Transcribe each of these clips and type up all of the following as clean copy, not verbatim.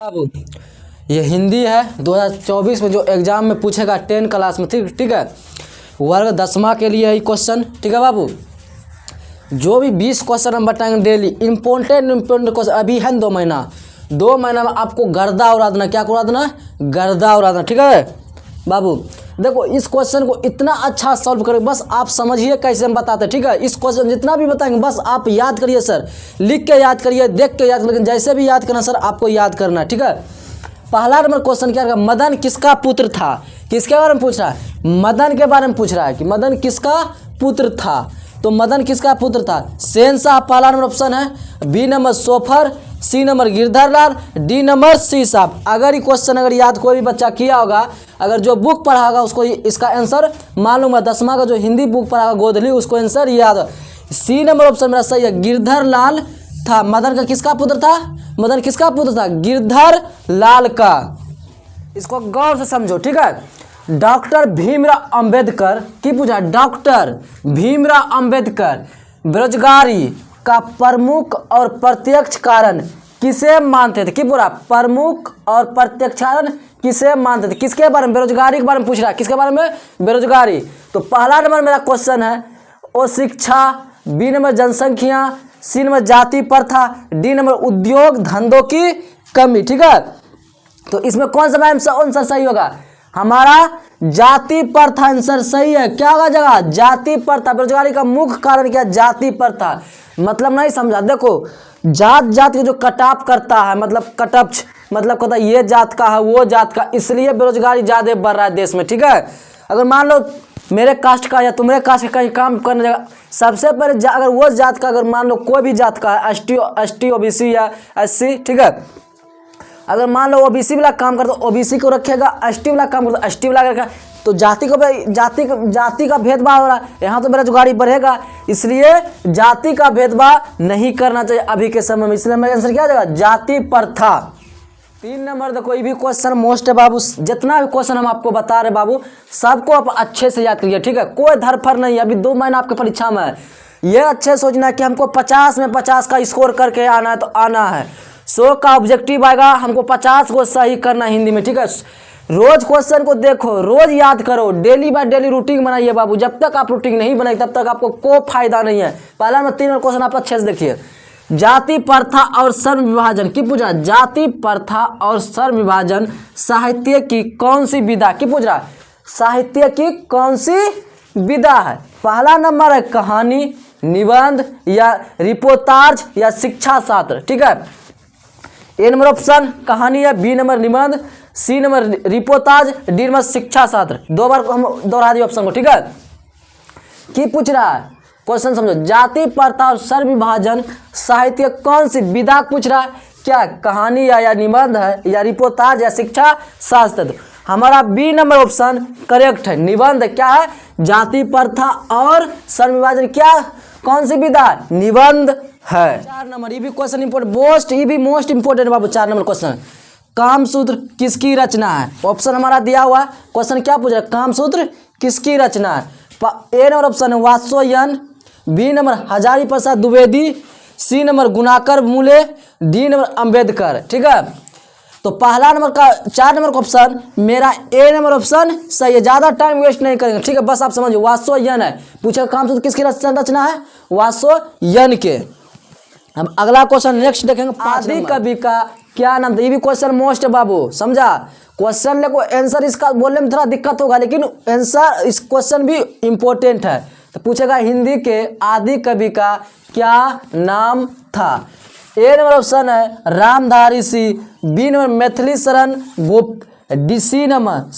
बाबू ये हिंदी है 2024 में जो एग्जाम में पूछेगा 10 क्लास में। ठीक है, वर्ग 10वां के लिए ही क्वेश्चन। ठीक है बाबू, जो भी 20 क्वेश्चन हम बताएंगे डेली, इम्पोर्टेंट क्वेश्चन। अभी है 2 महीना, 2 महीना में आपको गर्दा उड़ा देना। क्या उड़ा देना? गर्दा उड़ा देना। ठीक है बाबू, देखो इस क्वेश्चन को इतना अच्छा सॉल्व करें, बस आप समझिए कैसे हम बताते हैं। ठीक है, इस क्वेश्चन जितना भी बताएंगे बस आप याद करिए सर, लिख के याद करिए, देख के याद करिए, लेकिन जैसे भी याद करना सर आपको याद करना। ठीक है, पहला नंबर क्वेश्चन क्या है? मदन किसका पुत्र था? किसके बारे में पूछ रहा है? मदन के बारे में पूछ रहा है कि मदन किसका पुत्र था। तो मदन किसका पुत्र था? शहंशाह पहला नंबर ऑप्शन है। बी नंबर सोफर, C number Girdharlal, D number सी साहब। अगर ये क्वेश्चन अगर याद कोई भी बच्चा किया होगा, अगर जो बुक पढ़ा होगा उसको इसका आंसर मालूम है। 10वां का जो हिंदी बुक पढ़ा होगा गोदली, उसको आंसर याद है। सी नंबर ऑप्शन मेरा सही है, गिरधरलाल था। मदन का किसका पुत्र था? मदन किसका पुत्र था? गिरधरलाल का। इसको गौर से समझो। ठीक है, डॉक्टर भीमराव अंबेडकर की पूछा, डॉक्टर भीमराव अंबेडकर बेरोजगारी का प्रमुख और प्रत्यक्ष कारण किसे मानते थे? की पूरा प्रमुख और प्रत्यक्ष कारण किसे मानते थे? किसके बारे में? बेरोजगारी के बारे में पूछ रहा है। किसके बारे में? बेरोजगारी। तो पहला नंबर मेरा क्वेश्चन है ओ शिक्षा, बी नंबर जनसंख्या, सी नंबर जाति प्रथा, डी नंबर उद्योग धंधों की कमी। ठीक है, तो इसमें कौन सा आंसर सही होगा? हमारा जाति प्रथा आंसर सही है। क्या होगा जगह? जाति प्रथा। बेरोजगारी का मुख्य कारण क्या? जाति प्रथा। मतलब नहीं समझा? देखो जात जात के जो कटाप करता है, मतलब कटअप, मतलब कहता है ये जात का है वो जात का, इसलिए बेरोजगारी ज़्यादा बढ़ रहा है देश में। ठीक है, अगर मान लो मेरे कास्ट का या तुम्हारे कास्ट का कहीं काम करने जगह, सबसे पहले अगर वो जात का, अगर मान लो कोई भी जात का है, एसटी ओबीसी या एससी, ठीक है, अगर मान लो ओबीसी वाला काम करता तो ओबीसी को रखेगा, एसटी वाला काम करता एसटी वाला रखेगा। तो जाति का भेदभाव हो रहा है, यहाँ तो बेरोजगारी बढ़ेगा, इसलिए जाति का भेदभाव नहीं करना चाहिए अभी के समय में। इसलिए मेरा आंसर क्या आ जाएगा? जाति प्रथा। 3 नंबर देखो, ये भी क्वेश्चन मोस्ट है बाबू। जितना भी क्वेश्चन हम आपको बता रहे बाबू, सबको आप अच्छे से याद करिए। ठीक है, कोई धरफर नहीं है। अभी 2 महीना आपके परीक्षा में है, ये अच्छे सोचना है कि हमको 50 में 50 का स्कोर करके आना है, तो आना है। 100 का ऑब्जेक्टिव आएगा, हमको 50 को सही करना हिंदी में। ठीक है, रोज क्वेश्चन को देखो, रोज याद करो, डेली बाय डेली रूटीन बनाइए बाबू। जब तक आप रूटीन नहीं बनाए तब तक आपको कोई फायदा नहीं है। पहला में 3 क्वेश्चन आप अच्छे से देखिए। जाति प्रथा और श्रम विभाजन की पूछा, जाति प्रथा और श्रम विभाजन साहित्य की कौन सी विधा की पूछ रहा? साहित्य की कौन सी विधा है? पहला नंबर है कहानी, निबंध या रिपोर्टाज या शिक्षा शास्त्र। ठीक है, ए नंबर ऑप्शन कहानी है, बी नंबर निबंध, C number reportage, D number शिक्षा शास्त्र। 2 बार हम दोहरा दिए ऑप्शन को। ठीक है, की पूछ रहा है क्वेश्चन समझो, जाति प्रथा और श्रम विभाजन साहित्य कौन सी विधा पूछ रहा है? क्या कहानी या निबंध है या रिपोर्टाज या शिक्षा शास्त्र? हमारा बी नंबर ऑप्शन करेक्ट है, निबंध। क्या है? जाति प्रथा और श्रम विभाजन क्या कौन सी विधा? निबंध है। 4 नंबर, ये भी क्वेश्चन इंपोर्टेंट, ये भी मोस्ट इंपोर्टेंट बाबू। 4 नंबर क्वेश्चन, कामसूत्र किसकी रचना है? ऑप्शन हमारा दिया हुआ क्वेश्चन क्या पूछ रहा है? कामसूत्र किसकी रचना है? ए नंबर ऑप्शन है वात्स्यायन, बी नंबर हजारी प्रसाद द्विवेदी, सी नंबर गुणाकर मूले, डी नंबर अंबेडकर। ठीक है, तो पहला नंबर का 4 नंबर का ऑप्शन मेरा ए नंबर ऑप्शन सही है। ज़्यादा टाइम वेस्ट नहीं करेंगे। ठीक है, बस आप समझिए वात्स्यायन है पूछे, कामसूत्र किसकी रचना है? वात्स्यायन के। हम अगला क्वेश्चन नेक्स्ट देखेंगे। आदि कवि का क्या नाम था? ये भी क्वेश्चन मोस्ट है बाबू, समझा? क्वेश्चन देखो, आंसर इसका बोलने में थोड़ा दिक्कत होगा, लेकिन आंसर इस क्वेश्चन भी इंपॉर्टेंट है। तो पूछेगा हिंदी के आदि कवि का क्या नाम था? ए नंबर ऑप्शन है रामधारी सिंह, बी नंबर मैथिली शरण गोप, डी सी नंबर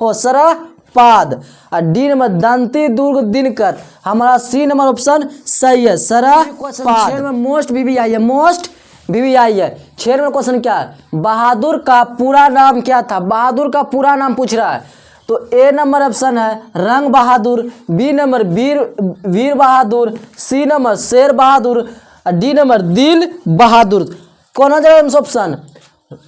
सरह पाद, और डी नंबर दंती दुर्ग दिनकर। हमारा सी नंबर ऑप्शन सही है, सरह पाद। में मोस्ट भी आई है, मोस्ट भी आई है। 6 नंबर क्वेश्चन क्या है? बहादुर का पूरा नाम क्या था? बहादुर का पूरा नाम पूछ रहा है। तो ए नंबर ऑप्शन है रंग बहादुर, बी नंबर वीर बहादुर, सी number Sher Bahadur, D number दिल बहादुर। कौन जगह ऑप्शन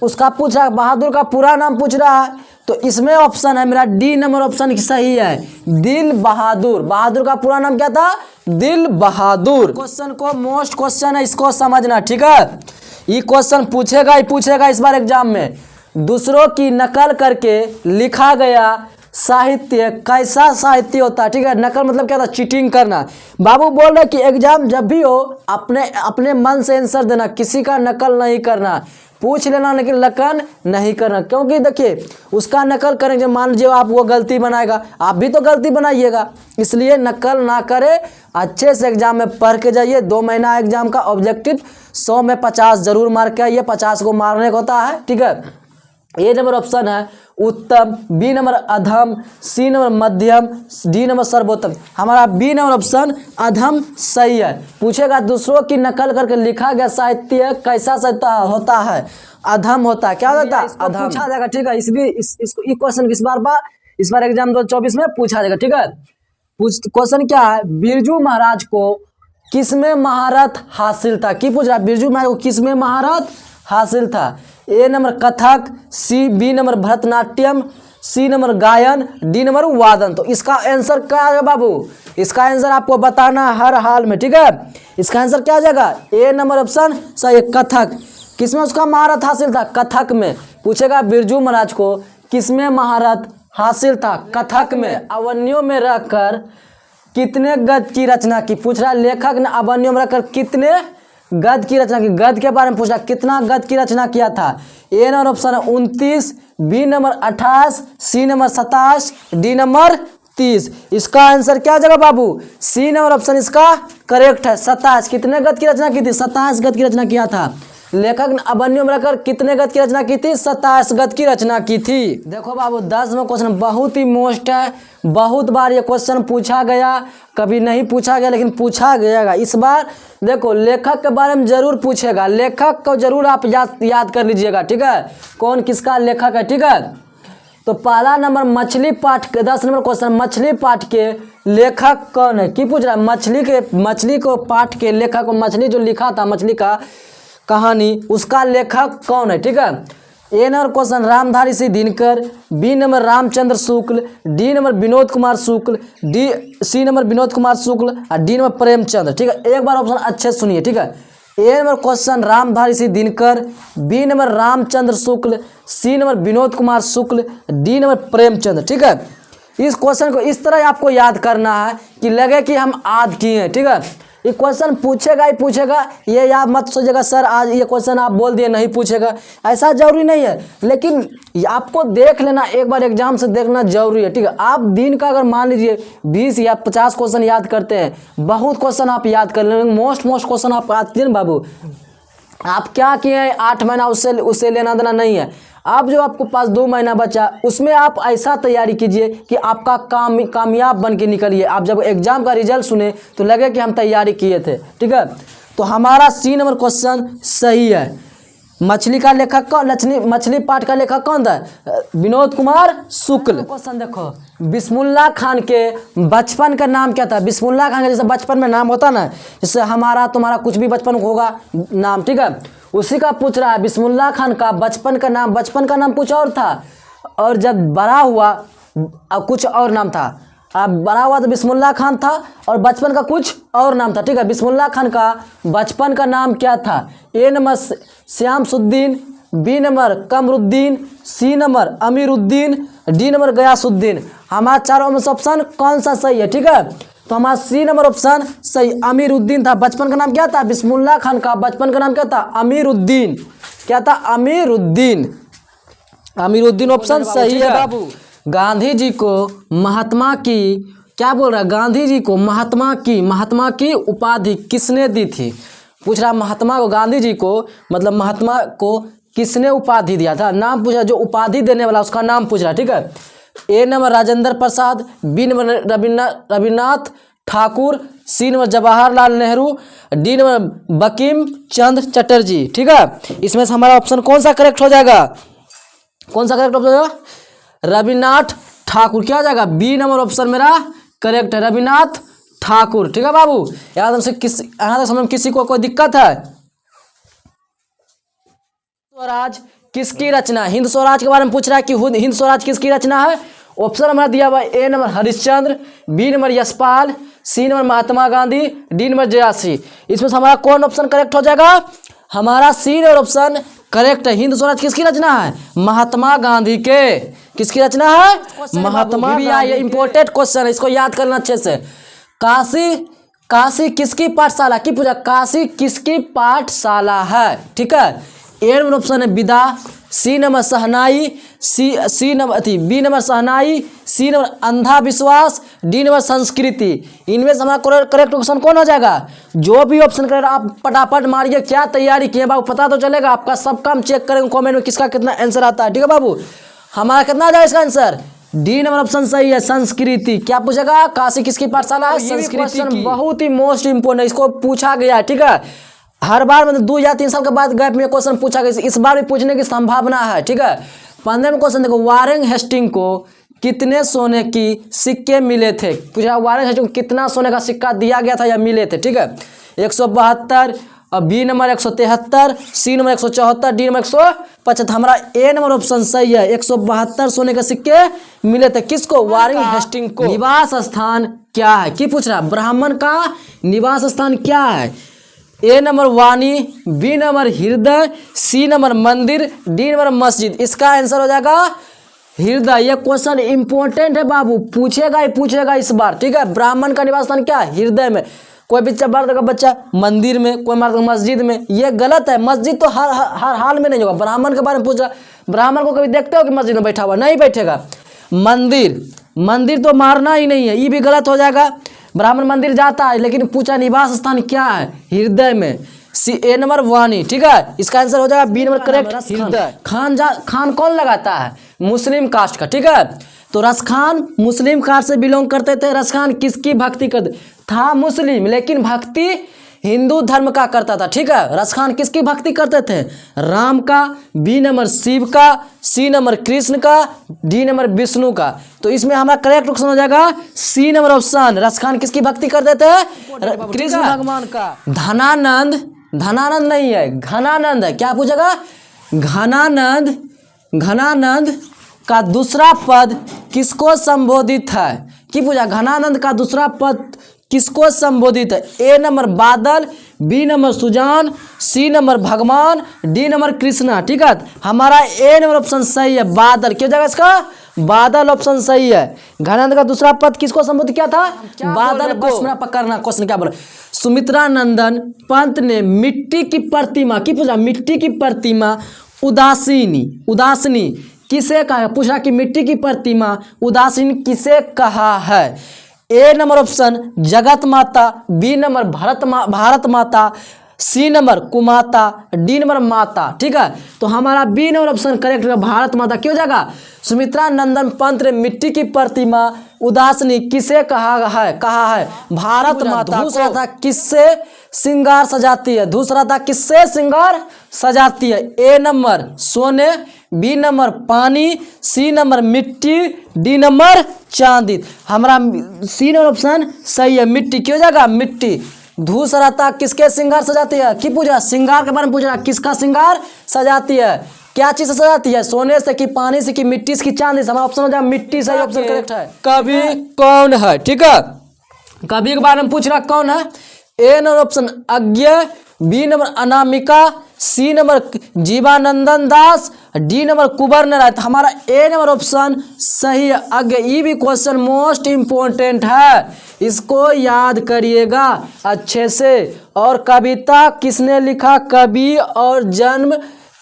उसका पूछ रहा है? बहादुर का पूरा नाम पूछ रहा है, तो इसमें ऑप्शन है मेरा डी नंबर ऑप्शन सही है, दिल बहादुर। बहादुर का पूरा नाम क्या था? दिल बहादुर। क्वेश्चन को मोस्ट क्वेश्चन है, इसको समझना। ठीक है, ये क्वेश्चन पूछेगा ही पूछेगा इस बार एग्जाम में। दूसरों की नकल करके लिखा गया साहित्य कैसा साहित्य होता है? ठीक है, नकल मतलब क्या था? चीटिंग करना। बाबू बोल रहे कि एग्जाम जब भी हो अपने मन से आंसर देना, किसी का नकल नहीं करना, पूछ लेना लेकिन नकल नहीं करना। क्योंकि देखिए उसका नकल करेंगे, मान लीजिए आप वो गलती बनाएगा, आप भी तो गलती बनाइएगा, इसलिए नकल ना करे, अच्छे से एग्जाम में पढ़ के जाइए। 2 महीना एग्जाम का ऑब्जेक्टिव 100 में 50 जरूर मार के आइए, 50 को मारने का होता है। ठीक है, ए नंबर ऑप्शन है उत्तम, बी नंबर अधम, सी नंबर मध्यम, डी नंबर सर्वोत्तम। हमारा बी नंबर ऑप्शन अधम सही है। पूछेगा दूसरों की नकल करके लिखा गया साहित्य कैसा साहित्य होता है? अधम होता है। क्या होता है? अधम पूछा जाएगा। ठीक है, इस क्वेश्चन इस बार एग्जाम 2024 में पूछा जाएगा। ठीक है, क्वेश्चन क्या है? बिरजू महाराज को किसमें महारत हासिल था? की पूछ रहा है? बिरजू महाराज को किसमें महारत हासिल था? A number Kathak, B number Bharatanatyam, C number गायन, डी नंबर वादन। तो इसका आंसर क्या है बाबू? इसका आंसर आपको बताना हर हाल में। ठीक है, इसका आंसर क्या आ जाएगा? ए नंबर ऑप्शन सही, कथक। किसमें उसका महारत हासिल था? कथक में। पूछेगा बिरजू महाराज को किसमें महारत हासिल था? कथक में। अवन्यों में रहकर कितने गद्य की रचना की? पूछ रहा है लेखक ने अवन्यों में रहकर कितने गद्य की रचना की? गद्य के बारे में पूछा, कितना गद्य की रचना किया था? ए नंबर ऑप्शन है 29, B number 28, C number 27, D number 30। इसका आंसर क्या जगह बाबू? सी नंबर ऑप्शन इसका करेक्ट है, 27। कितने गद्य की रचना की थी? 27 गद्य की रचना किया था। लेखक ने अवन्यों में रहकर कितने गद्य की रचना की थी? 27 गद्य की रचना की थी। देखो बाबू 10वां क्वेश्चन बहुत ही मोस्ट है, बहुत बार ये क्वेश्चन पूछा गया, कभी नहीं पूछा गया लेकिन पूछा गया। इस बार देखो लेखक के बारे में जरूर पूछेगा, लेखक को जरूर आप याद कर लीजिएगा। ठीक है, कौन किसका लेखक है? ठीक है, तो पहला नंबर मछली पाठ के 10 नंबर क्वेश्चन, मछली पाठ के लेखक कौन है? की पूछ रहा है? मछली को पाठ के लेखक, मछली जो लिखा था, मछली का कहानी, उसका लेखक कौन है? ठीक है, A number question Ramdhari Singh Dinkar, B number Ramchandra Shukla, D number Vinod Kumar Shukla, C number Vinod Kumar Shukla और डी नंबर प्रेमचंद। ठीक है, एक बार ऑप्शन अच्छे से सुनिए। ठीक है, A number question Ramdhari Singh Dinkar, B number Ramchandra Shukla, C number Vinod Kumar Shukla, D number Premchand. ठीक है, इस क्वेश्चन को इस तरह आपको याद करना है कि लगे कि हम याद किए हैं। ठीक है, ये क्वेश्चन पूछेगा ही पूछेगा, ये याद मत सोचिएगा सर आज ये क्वेश्चन आप बोल दिए नहीं पूछेगा, ऐसा जरूरी नहीं है, लेकिन आपको देख लेना, एक बार एग्जाम से देखना जरूरी है। ठीक है, आप दिन का अगर मान लीजिए 20 या 50 क्वेश्चन याद करते हैं, बहुत क्वेश्चन आप याद कर लेंगे, मोस्ट क्वेश्चन आप याद किए ना बाबू। आप क्या किए हैं 8 महीना, उससे लेना देना नहीं है। आप जो आपको पास 2 महीना बचा, उसमें आप ऐसा तैयारी कीजिए कि आपका कामयाब बन के निकलिए। आप जब एग्जाम का रिजल्ट सुने तो लगे कि हम तैयारी किए थे। ठीक है, तो हमारा सी नंबर क्वेश्चन सही है। मछली का लेखक कौन? मछली पाठ का लेखक कौन था? विनोद कुमार शुक्ल। क्वेश्चन देखो, बिस्मिल्लाह खान के बचपन का नाम क्या था? बिस्मिल्लाह खान का जैसे बचपन में नाम होता ना, जैसे हमारा तुम्हारा कुछ भी बचपन होगा नाम, ठीक है, उसी का पूछ रहा है। बिस्मिल्लाह खान का बचपन का नाम कुछ और था, और जब बड़ा हुआ कुछ और नाम था। अब बड़ा हुआ तो बिस्मिल्लाह खान था और बचपन का कुछ और नाम था। ठीक है, बिस्मिल्लाह खान का बचपन का नाम क्या था? A number Shyamsuddin, B number Kamaruddin, C number Amiruddin, D number Gayasuddin. हमारा चारों में ऑप्शन कौन सा सही है? ठीक है, तो हमारा सी नंबर ऑप्शन सही, अमीरुद्दीन था। बचपन का नाम क्या था? बिस्मिल्लाह खान का बचपन का नाम क्या था? अमीरुद्दीन। क्या था? अमीरुद्दीन। अमीरुद्दीन ऑप्शन सही है बाबू। गांधी जी को महात्मा की, क्या बोल रहा है? गांधी जी को महात्मा की उपाधि किसने दी थी? पूछ रहा महात्मा को, गांधी जी को मतलब महात्मा को किसने उपाधि दिया था? नाम पूछ रहा, जो उपाधि देने वाला उसका नाम पूछ रहा। ठीक है, A number Rajendra Prasad, B number Ravindranath Thakur, C number Jawaharlal Nehru, D number Bankim Chandra Chatterjee. ठीक है, इसमें से हमारा ऑप्शन कौन सा करेक्ट हो जाएगा? कौन सा करेक्ट हो जाएगा? रविन्द्रनाथ ठाकुर। क्या हो जाएगा? बी नंबर ऑप्शन मेरा करेक्ट है, रविन्द्रनाथ ठाकुर। ठीक है बाबू, यहाँ तक समझ में किसी को कोई दिक्कत है? स्वराज किसकी रचना? हिंद स्वराज के बारे में पूछ रहा है कि हिंद स्वराज किसकी रचना है? ऑप्शन हमारा दिया हुआ है, A number Harishchandra, B number Yashpal, C number Mahatma Gandhi, D number Jayasi. इसमें से हमारा कौन ऑप्शन करेक्ट हो जाएगा? हमारा सी नंबर ऑप्शन करेक्ट है। हिंद स्वराज किसकी रचना है? महात्मा गांधी के। किसकी रचना है? महात्मा गांधी। ये इंपॉर्टेंट क्वेश्चन है, इसको याद करना अच्छे से। काशी किसकी पाठशाला की पूछा? काशी किसकी पाठशाला है? ठीक है। ए नंबर ऑप्शन है विदा, सी नंबर शहनाई, बी नंबर शहनाई, सी नंबर अंधा विश्वास, डी नंबर संस्कृति। इनमें से हमारा करेक्ट ऑप्शन कौन हो जाएगा? जो भी ऑप्शन करेगा आप फटाफट मारिए। क्या तैयारी किए बाबू, पता तो चलेगा। आपका सब काम चेक करेंगे कमेंट में किसका कितना आंसर आता है। ठीक है बाबू, हमारा कितना आ जाएगा इसका आंसर? डी नंबर ऑप्शन सही है, संस्कृति। क्या पूछेगा? काशी किसकी पाठशाला है? संस्कृति। बहुत ही मोस्ट इंपोर्टेंट है, इसको पूछा गया है। ठीक है, हर बार मतलब 2 या 3 साल के बाद गैप में क्वेश्चन पूछा गया, इस बार भी पूछने की संभावना है। ठीक है, 15वें क्वेश्चन देखो, वारेन हेस्टिंग को कितने सोने की सिक्के मिले थे? पूछा वारेन हेस्टिंग को कितना सोने का सिक्का दिया गया था या मिले थे? ठीक है, 172, B number 173, C number 174, D number 175। हमारा ए नंबर ऑप्शन सही है, 172 सोने के सिक्के मिले थे। किसको? वारेन हेस्टिंग को। निवास स्थान क्या है? की पूछ रहा? ब्राह्मण का निवास स्थान क्या है? A number Vani, B number हृदय, सी नंबर मंदिर, डी नंबर मस्जिद। इसका आंसर हो जाएगा हृदय। ये क्वेश्चन इंपॉर्टेंट है बाबू, पूछेगा ही पूछेगा इस बार। ठीक है, ब्राह्मण का निवास स्थान क्या है? हृदय में। कोई बच्चा मार देगा बच्चा मंदिर में, कोई मार देगा मस्जिद में। ये गलत है, मस्जिद तो हर हाल में नहीं होगा। ब्राह्मण के बारे में पूछ रहा, ब्राह्मण को कभी देखते हो कि मस्जिद में बैठा हुआ? नहीं बैठेगा। मंदिर तो मारना ही नहीं है, ये भी गलत हो जाएगा। ब्राह्मण मंदिर जाता है, लेकिन पूछा निवास स्थान क्या है? हृदय में। ए नंबर वाणी। ठीक है, इसका आंसर हो जाएगा बी नंबर करेक्ट, हृदय। खान कौन लगाता है? मुस्लिम कास्ट का। ठीक है, तो रसखान मुस्लिम कास्ट से बिलोंग करते थे। रसखान किसकी भक्ति करते था? मुस्लिम, लेकिन भक्ति हिंदू धर्म का करता था। ठीक है, रसखान किसकी भक्ति करते थे? राम का, बी नंबर शिव का, सी नंबर कृष्ण का, डी नंबर विष्णु का। तो इसमें हमारा करेक्ट ऑप्शन हो जाएगा सी नंबर ऑप्शन। रसखान किसकी भक्ति करते थे? कृष्ण भगवान का। धनानंद नहीं है, घनानंद है। क्या पूछेगा? घनानंद का दूसरा पद किसको संबोधित है? कि पूछा घनानंद का दूसरा पद किसको संबोधित है? ए नंबर बादल, B number Sujan, C number भगवान, डी नंबर कृष्णा। ठीक है, हमारा ए नंबर ऑप्शन सही है, बादल। क्यों जगह इसका? बादल ऑप्शन सही है। घनानंद का दूसरा पद किसको संबोधित किया था? बादल को। पकड़ना क्वेश्चन क्या बोला? सुमित्रा नंदन पंत ने मिट्टी की प्रतिमा, की पूछा मिट्टी की प्रतिमा उदासीनी किसे कहा है? पूछा कि मिट्टी की प्रतिमा उदासीन किसे कहा है? ए नंबर ऑप्शन जगत माता, बी नंबर भारत माता, सी नंबर कुमाता, डी नंबर माता। ठीक है, तो हमारा बी नंबर ऑप्शन करेक्ट है, भारत माता। क्यों जाएगा? सुमित्रा नंदन पंत ने मिट्टी की प्रतिमा उदासीनी किसे कहा है? भारत माता। दूसरा था किससे श्रृंगार सजाती है? दूसरा था किससे श्रृंगार सजाती है? ए नंबर सोने, बी नंबर पानी, सी नंबर मिट्टी, डी नंबर चांदी। हमारा सी नंबर ऑप्शन सही है, मिट्टी। क्यों जाएगा? मिट्टी। धूसरता किसके श्रृंगार सजाती है? की पूछा? श्रृंगार के बारे में पूछ रहा, किसका श्रृंगार सजाती है? क्या चीज से सजाती है? सोने से, कि पानी से, कि मिट्टी से, कि चांदी से? हमारा ऑप्शन हो जाएगा मिट्टी। सही ऑप्शन करेक्ट है। कवि कौन है? ठीक है, कवि के बारे में पूछ रहा कौन है? A number option Agyeya, B number Anamika, C number Jeevanandan Das, D number Kunwar Narayan. हमारा ए नंबर ऑप्शन सही है, अज्ञ। ये भी क्वेश्चन मोस्ट इंपोर्टेंट है, इसको याद करिएगा अच्छे से। और कविता किसने लिखा? कवि और जन्म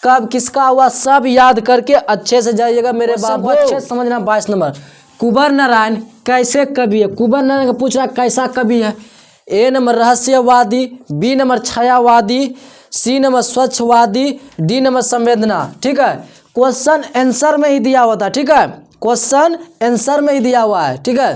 कब किसका हुआ? सब याद करके अच्छे से जाइएगा मेरे बाबू, अच्छे से समझना। 22 नंबर कुंवर नारायण कैसे कवि है? कुंवर नारायण का पूछ रहा कैसा कवि है? ए नंबर रहस्यवादी, बी नंबर छायावादी, सी नंबर स्वच्छवादी, डी नंबर संवेदना। ठीक है, क्वेश्चन आंसर में ही दिया हुआ था। ठीक है, क्वेश्चन आंसर में ही दिया हुआ है। ठीक है,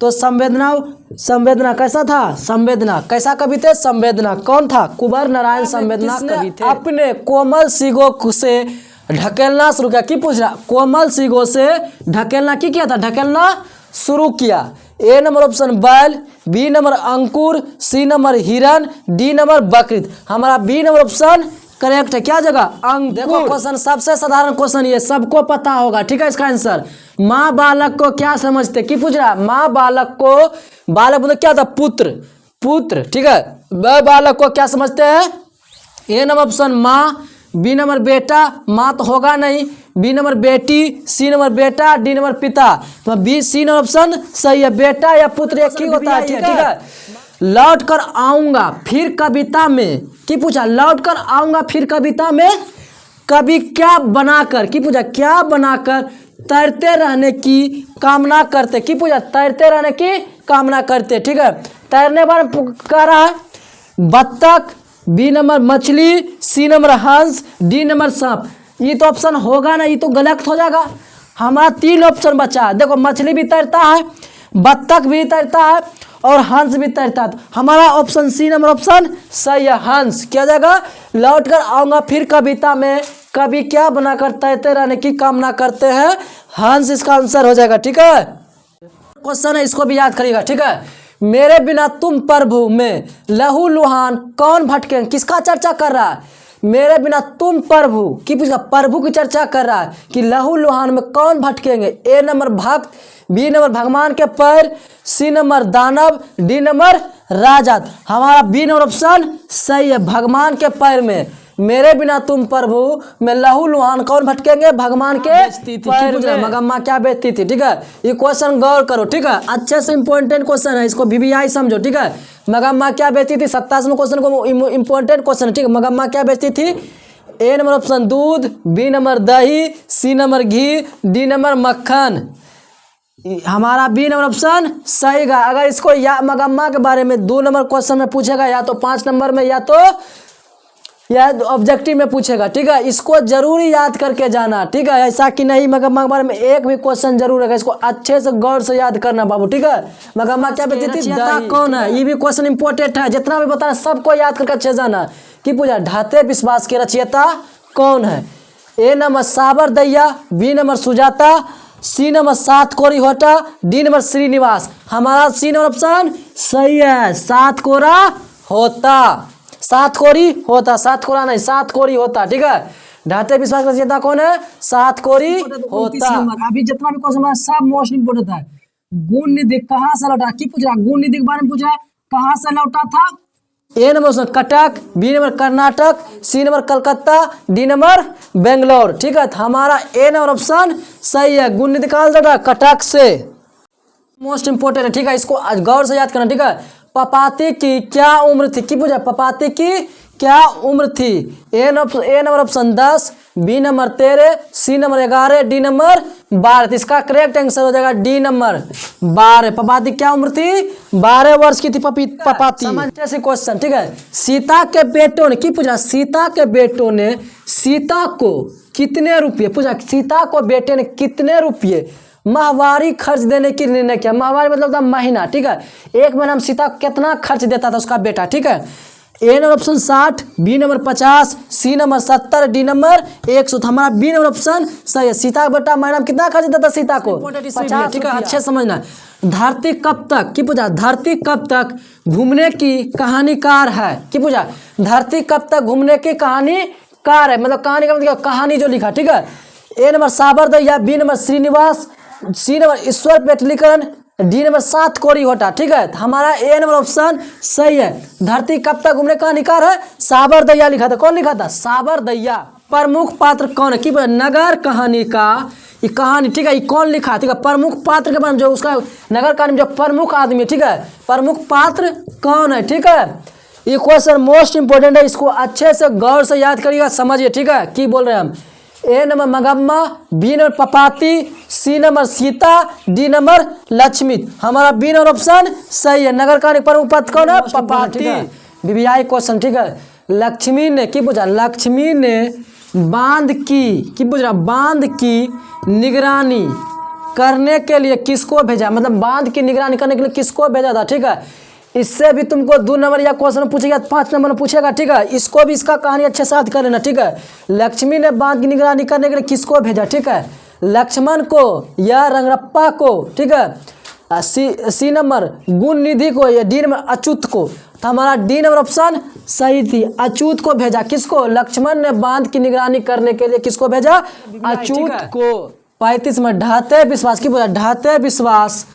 तो संवेदना कैसा था? संवेदना कैसा कवि थे? संवेदना। कौन था? कुंवर नारायण संवेदना कवि थे। अपने कोमल सिगो से ढकेलना शुरू किया। की पूछ रहा? कोमल सिगो से ढकेलना की किया था? ढकेलना शुरू किया। ए नंबर ऑप्शन बैल, बी नंबर अंकुर, सी नंबर हिरन, डी नंबर बकरी। हमारा बी नंबर ऑप्शन करेक्ट है। क्या जगह? अंकुर। देखो क्वेश्चन सबसे साधारण क्वेश्चन, ये सबको पता होगा। ठीक है, इसका आंसर माँ बालक को क्या समझते? की पूछ रहा? माँ बालक को, बालक मतलब क्या था? पुत्र। ठीक है, बालक को क्या समझते हैं? ए नंबर ऑप्शन माँ, बी नंबर बेटा, माँ तो होगा नहीं, बी नंबर बेटी, सी नंबर बेटा, डी नंबर पिता। तो बी सी नंबर ऑप्शन सही है। बेटा या पुत्र एक ही होता है, ठीक है। लौट कर आऊंगा फिर कविता में, की पूछा, लौट कर आऊंगा फिर कविता में कभी क्या बनाकर, की पूछा, क्या बनाकर तैरते रहने की कामना करते, की पूछा, तैरते रहने की कामना करते, ठीक है। तैरने पर कह रहा है बत्तख, बी नंबर मछली, सी नंबर हंस, डी नंबर सांप। ये तो ऑप्शन होगा ना, ये तो गलत हो जाएगा। हमारा 3 ऑप्शन बचा है। देखो मछली भी तैरता है, बत्तख भी तैरता है और हंस भी तैरता है। हमारा ऑप्शन सी नंबर ऑप्शन सही है, हंस। क्या जाएगा, लौट कर आऊंगा फिर कविता में कभी क्या बनाकर तैरते रहने की कामना करते हैं, हंस इसका आंसर हो जाएगा, ठीक है। क्वेश्चन है, इसको भी याद करिएगा, ठीक है। मेरे बिना तुम प्रभु में लहू लुहान कौन भटकेंगे, किसका चर्चा कर रहा है, मेरे बिना तुम प्रभु की पूछा, प्रभु की चर्चा कर रहा है कि लहू लुहान में कौन भटकेंगे। ए नंबर भक्त, बी नंबर भगवान के पैर, सी नंबर दानव, डी नंबर राजा। हमारा बी नंबर ऑप्शन सही है, भगवान के पैर में। मेरे बिना तुम प्रभु में लहू लुहान कौन भटकेंगे, भगवान के पैर में। मगम्मा क्या बेचती थी, ठीक है। ये क्वेश्चन गौर करो, ठीक है, अच्छे से इंपॉर्टेंट क्वेश्चन है, इसको VVI समझो, ठीक है। मगम्मा क्या बेचती थी, 27वें क्वेश्चन को इंपॉर्टेंट क्वेश्चन है, ठीक है। मगम्मा क्या बेचती थी, ए नंबर ऑप्शन दूध, बी नंबर दही, सी नंबर घी, डी नंबर मक्खन। हमारा बी नंबर ऑप्शन सही है। अगर इसको या मगम्मा के बारे में 2 नंबर क्वेश्चन में पूछेगा, या तो 5 नंबर में, या ऑब्जेक्टिव में पूछेगा, ठीक है। इसको जरूरी याद करके जाना, ठीक है। ऐसा कि नहीं मगम्मा के बारे में एक भी क्वेश्चन जरूर है, इसको अच्छे से गौर से याद करना बाबू, ठीक है। मगम्मा क्या बेचती थी, कौन है, ये भी क्वेश्चन इंपॉर्टेंट है। जितना भी बताना सबको याद करके अच्छे जाना कि पूछा, ढाते विश्वास के रचयिता कौन है। ए नंबर साबर दैया, B number Sujata, C number सात कोरी होता, डी नंबर श्रीनिवास। हमारा सी नंबर ऑप्शन सही है, सात कोरा होता, सात कोरी होता, सात कोरा नहीं, सात कोरी होता, ठीक है। ढाते विश्वास का रचयिता कौन है, सात कोरी होता। अभी जितना भी क्वेश्चन है सब मोस्ट इंपोर्टेंट है। गुण निधि कहाँ से लौटा, की पूछ रहा, गुण निधि के बारे में पूछा, कहाँ से लौटा था। A number Cuttack, B number Karnataka, C number Calcutta, D number Bangalore, ठीक है। हमारा ए नंबर ऑप्शन सही है, गुण निधि कहाँ से लौटा, कटक से। मोस्ट इंपोर्टेंट है, ठीक है, इसको गौर से याद करना, ठीक है। पपाती की क्या उम्र थी, की पूछा, पपाती की क्या उम्र थी। A number option 10, B number 13, C number 11, D number 12। इसका करेक्ट आंसर हो जाएगा डी नंबर 12। पपाती क्या उम्र थी, 12 वर्ष की थी पपाती। समझते से क्वेश्चन, ठीक है। सीता के बेटों ने, की पूछा, सीता के बेटों ने सीता को कितने रुपये, पूछा सीता को बेटे ने कितने रुपये माहवारी खर्च देने की निर्णय किया। माहवारी मतलब था महीना, ठीक है। एक महीना में सीता कितना खर्च देता था उसका बेटा, ठीक है। A number option 60, B number 50, C number 70, D number 100। हमारा बी नंबर ऑप्शन सही है। सीता का बेटा महीना में कितना खर्च देता था सीता को, 50, ठीक है। अच्छे समझना। धरती कब तक, की पूछा, धरती कब तक घूमने की कहानीकार है, की पूछा, धरती कब तक घूमने की कहानीकार है, मतलब कहानी का मतलब कहानी जो लिखा, ठीक है। ए नंबर साबर दैया, B number Srinivas, C number Ishwar Petlikar, D number 7 कोरी होता, ठीक है। हमारा ए नंबर ऑप्शन सही है। धरती कब तक घूमने का निकार है, साबर दैया लिखा था। कौन लिखा था, साबर दैया। प्रमुख पात्र कौन है, की नगर कहानी का ये कहानी, ठीक है, ये कौन लिखा, ठीक है। प्रमुख पात्र के बारे में जो उसका नगर कहानी में जो प्रमुख आदमी है, ठीक है, प्रमुख पात्र कौन है, ठीक है। ये क्वेश्चन मोस्ट इंपोर्टेंट है, इसको अच्छे से गौर से याद करिएगा, समझिए, ठीक है। की बोल रहे हैं हम। A number Magamma, B number Papati, C number Sita, D number Lakshmi. हमारा बी नंबर ऑप्शन सही है। नगर का प्रमुख पद कौन है, पपाती। VVI क्वेश्चन, ठीक है। लक्ष्मी ने, की पूछा, लक्ष्मी ने बांध की पूछ रहा, बांध की निगरानी करने के लिए किसको भेजा, मतलब बांध की निगरानी करने के लिए किसको भेजा था, ठीक है। इससे भी तुमको 2 नंबर या क्वेश्चन पूछेगा, 5 नंबर में पूछेगा, ठीक है। इसको भी इसका कहानी अच्छे से याद कर लेना, ठीक है। लक्ष्मी ने बांध की निगरानी करने के लिए किसको भेजा, ठीक है, लक्ष्मण को या रंगरप्पा को, ठीक है। सी नंबर गुण निधि को या डी नंबर अच्युत को। तो हमारा डी नंबर ऑप्शन सही थी, अच्युत को भेजा। किसको, लक्ष्मण ने बांध की निगरानी करने के लिए किसको भेजा, अच्युत को। 35 में ढाते विश्वास, की पूछा, ढाते विश्वास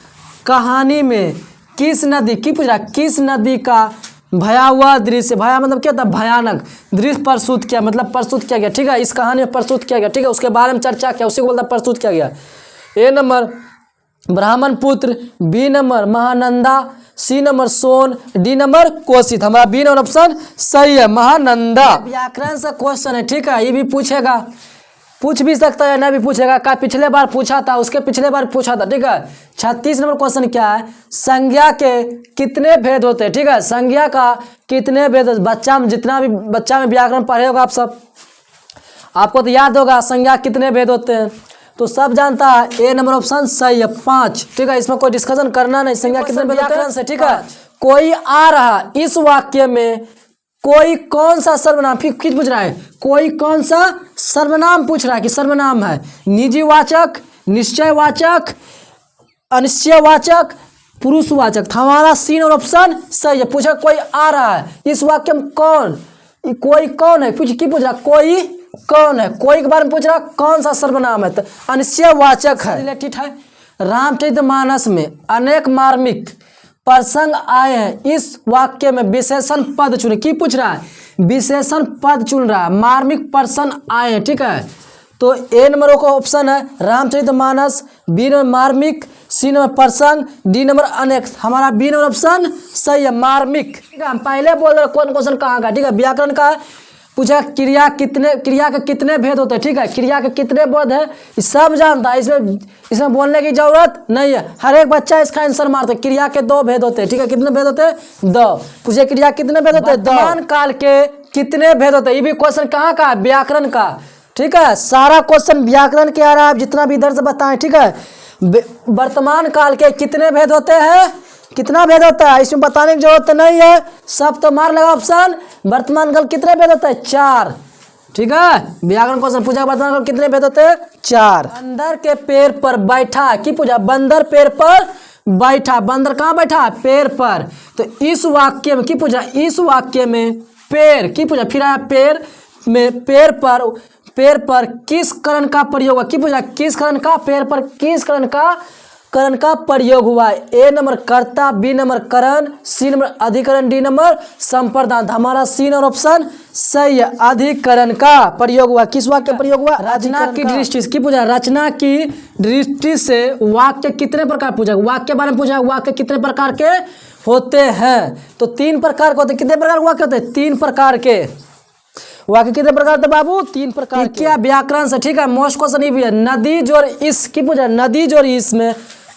कहानी में किस नदी, की पूछा, किस नदी का भयावह दृश्य, भया मतलब क्या था, भयानक, दृश्य प्रस्तुत किया मतलब प्रस्तुत किया गया, ठीक है, इस कहानी में प्रस्तुत किया गया, ठीक है, उसके बारे में चर्चा किया, उसी को बोलता प्रस्तुत किया गया। ए number Brahmaputra, B number Mahananda, C number Son, D number Koshi. हमारा बी नंबर ऑप्शन सही है, महानंदा। व्याकरण से क्वेश्चन है, ठीक है, ये भी पूछेगा, पूछ भी सकता है ना भी पूछेगा, का पिछले बार पूछा था, उसके पिछले बार पूछा था, ठीक है। 36 नंबर क्वेश्चन क्या है, संज्ञा के कितने भेद होते हैं, ठीक है, संज्ञा का कितने भेद, बच्चा में जितना भी बच्चा में व्याकरण पढ़े होगा आप सब, आपको तो याद होगा संज्ञा कितने भेद होते हैं, तो सब जानता है। ए नंबर ऑप्शन सही है, 5, ठीक है, इसमें कोई डिस्कशन करना नहीं, संज्ञा कितने भेद होते हैं, ठीक है। कोई आ रहा, इस वाक्य में कोई कौन सा सर्वनाम, फिर किस पूछ रहा है, कोई कौन सा सर्वनाम पूछ रहा है कि सर्वनाम है, निजीवाचक, निश्चयवाचक, अनिश्चयवाचक, पुरुषवाचक। हमारा सी और ऑप्शन सही है। पूछा कोई आ रहा है, इस वाक्य में कौन, कोई कौन है, पूछ पूछ रहा कोई कौन है, कोई के बारे में पूछ रहा कौन सा सर्वनाम है, तो अनिश्चयवाचक है, रिलेटेड है। रामचरितमानस में अनेक मार्मिक प्रसंग आए हैं, इस वाक्य में विशेषण पद चुने, की पूछ रहा है, विशेषण पद चुन रहा है, मार्मिक प्रसंग आए हैं, ठीक है। तो ए नंबर का ऑप्शन है रामचरितमानस, बी नंबर मार्मिक, सी नंबर प्रसंग, डी नंबर अनेक। हमारा बी नंबर ऑप्शन सही है, मार्मिक, ठीक है। हम पहले बोल रहे कौन क्वेश्चन कहाँ का, ठीक है, व्याकरण का पूछा क्रिया के कितने भेद होते हैं, ठीक है, क्रिया के कितने भेद है सब जानता है, इसमें बोलने की जरूरत नहीं है, हर एक बच्चा इसका आंसर मारता है। क्रिया के 2 भेद होते हैं, ठीक है, कितने भेद होते हैं, 2। पूछे क्रिया कितने भेद होते हैं, वर्तमान काल के कितने भेद होते हैं, ये भी क्वेश्चन कहाँ का, व्याकरण का, ठीक है, सारा क्वेश्चन व्याकरण के आ रहा है, आप जितना भी इधर से बताएं, ठीक है। वर्तमान काल के कितने भेद होते हैं, कितना भेद होता है, इसमें बताने की जरूरत नहीं है, सब तो मार लगा ऑप्शन। वर्तमान काल कितने भेद होता है, 4, ठीक है, व्याकरण क्वेश्चन पूछा वर्तमान काल कितने भेद होते हैं, 4। बंदर के पैर पर बैठा, की पूछा, बंदर पैर पर बैठा, बंदर कहाँ बैठा, पैर पर। तो इस वाक्य में की पूछा, इस वाक्य में पैर की पूछा, फिर आया पैर में, पैर पर किस करण का प्रयोग हुआ, की पूछा, किस करण का, पैर पर किस करण का प्रयोग हुआ है। ए नंबर कर्ता, बी नंबर करण, सी नंबर अधिकरण, डी नंबर संप्रदान। हमारा सी नंबर ऑप्शन सही है, अधिकरण का प्रयोग हुआ, किस वाक्य प्रयोग हुआ, रचना की दृष्टि से, की पूछा, रचना की दृष्टि से वाक्य कितने प्रकार पूछा, वाक्य के बारे में पूछा, वाक्य कितने प्रकार के होते हैं, तो 3 प्रकार के होते हैं। कितने प्रकार के वाक्य होते हैं, 3 प्रकार के वाक्य, कितने प्रकार थे बाबू, 3 प्रकार। क्या व्याकरण से, ठीक है, मोस्ट क्वेश्चन ये भी है, नदी जोर इस, की पूछा, नदी जोर इस में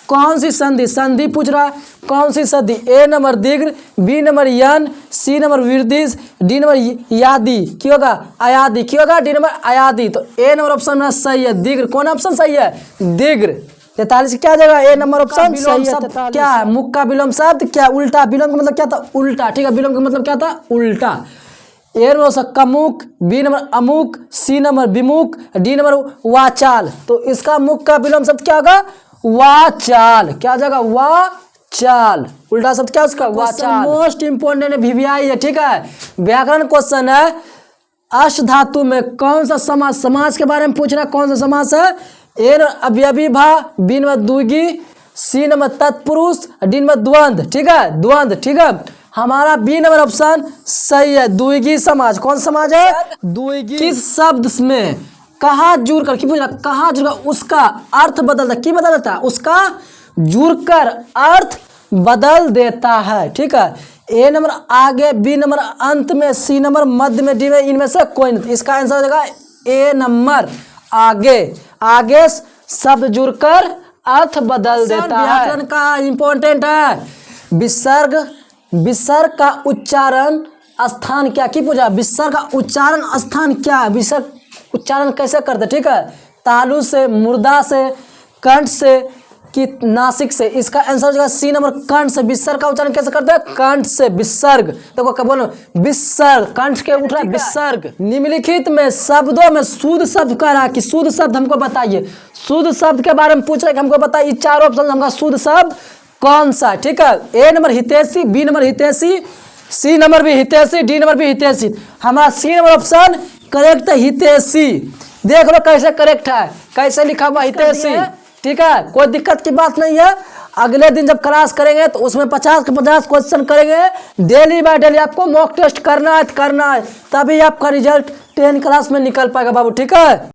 कौन सी संधि, संधि पूछ रहा कौन सी संधि, ए नंबर दीर्घ, बी नंबर यन, सी नंबर वृद्धिश, डी नंबर यादि, की होगा अयादि, की होगा डी नंबर अयादि। तो ए नंबर ऑप्शन में सही है, दीर्घ। कौन ऑप्शन सही है, दीर्घ। 43 क्या जगह, ए नंबर ऑप्शन सही है। क्या है, मुख का विलोम शब्द, क्या उल्टा, विलोम का मतलब क्या था, उल्टा, ठीक है, विलोम का मतलब क्या था, उल्टा। ए नंबर कमुक, बी नंबर अमुक, सी नंबर विमुख, डी नंबर वाचाल। तो इसका मुख का विलोम शब्द क्या होगा, वाचाल। क्या जगह, वाचाल, उल्टा शब्द क्या उसका, वाचाल। मोस्ट इंपोर्टेंट है, वीवीआई है, ठीक है, व्याकरण क्वेश्चन है। अष्ट धातु में कौन सा समास, समास के बारे में पूछ रहा, कौन सा समास है, ए अवयवी भा, बी नंबर द्विगु, सी नंबर तत्पुरुष, डी नंबर द्वंद्व, ठीक है, द्वंद्व, ठीक है। हमारा बी नंबर ऑप्शन सही है, द्विगु समाज। कौन समाज है, द्विगु। किस शब्द में कहाँ जुड़कर, की पूछा, कहाँ जुड़कर उसका अर्थ बदलता, की बदल देता है, उसका जुड़कर अर्थ बदल देता है, ठीक है। ए नंबर आगे, बी नंबर अंत में, सी नंबर मध्य में, डी में, इनमें से कोई नहीं। इसका आंसर हो जाएगा ए नंबर आगे, आगे शब्द जुड़कर अर्थ बदल देता है। व्याकरण का इंपॉर्टेंट है, विसर्ग का उच्चारण स्थान क्या, की पूछा, विसर्ग का उच्चारण स्थान क्या है, विसर्ग उच्चारण कैसे करते, ठीक है, तालु से, मुर्दा से, कंठ से, कि नासिक से। इसका आंसर हो जाएगा सी नंबर, कंठ से। विसर्ग का उच्चारण कैसे करते हैं, कंठ से, विसर्ग। देखो क्या बोलो, विसर्ग, कंठ के उठ रहा है विसर्ग। निम्नलिखित में शब्दों में शुद्ध शब्द कह रहा है कि शुद्ध शब्द हमको बताइए, शुद्ध शब्द के बारे में पूछ रहे कि हमको बताइए, 4 ऑप्शन हमका शुद्ध शब्द कौन सा, ठीक है। ए नंबर हितैषी, बी नंबर हितैषी, सी नंबर भी हितैषी, डी नंबर भी हितैषी। हमारा सी नंबर ऑप्शन करेक्ट है, हितैषी। देख लो कैसे करेक्ट है, कैसे लिखा हुआ हितैषी, ठीक है, कोई दिक्कत की बात नहीं है। अगले दिन जब क्लास करेंगे तो उसमें 50 के 50 क्वेश्चन करेंगे। डेली बाय डेली आपको मॉक टेस्ट करना है तभी आपका रिजल्ट 10 क्लास में निकल पाएगा बाबू, ठीक है।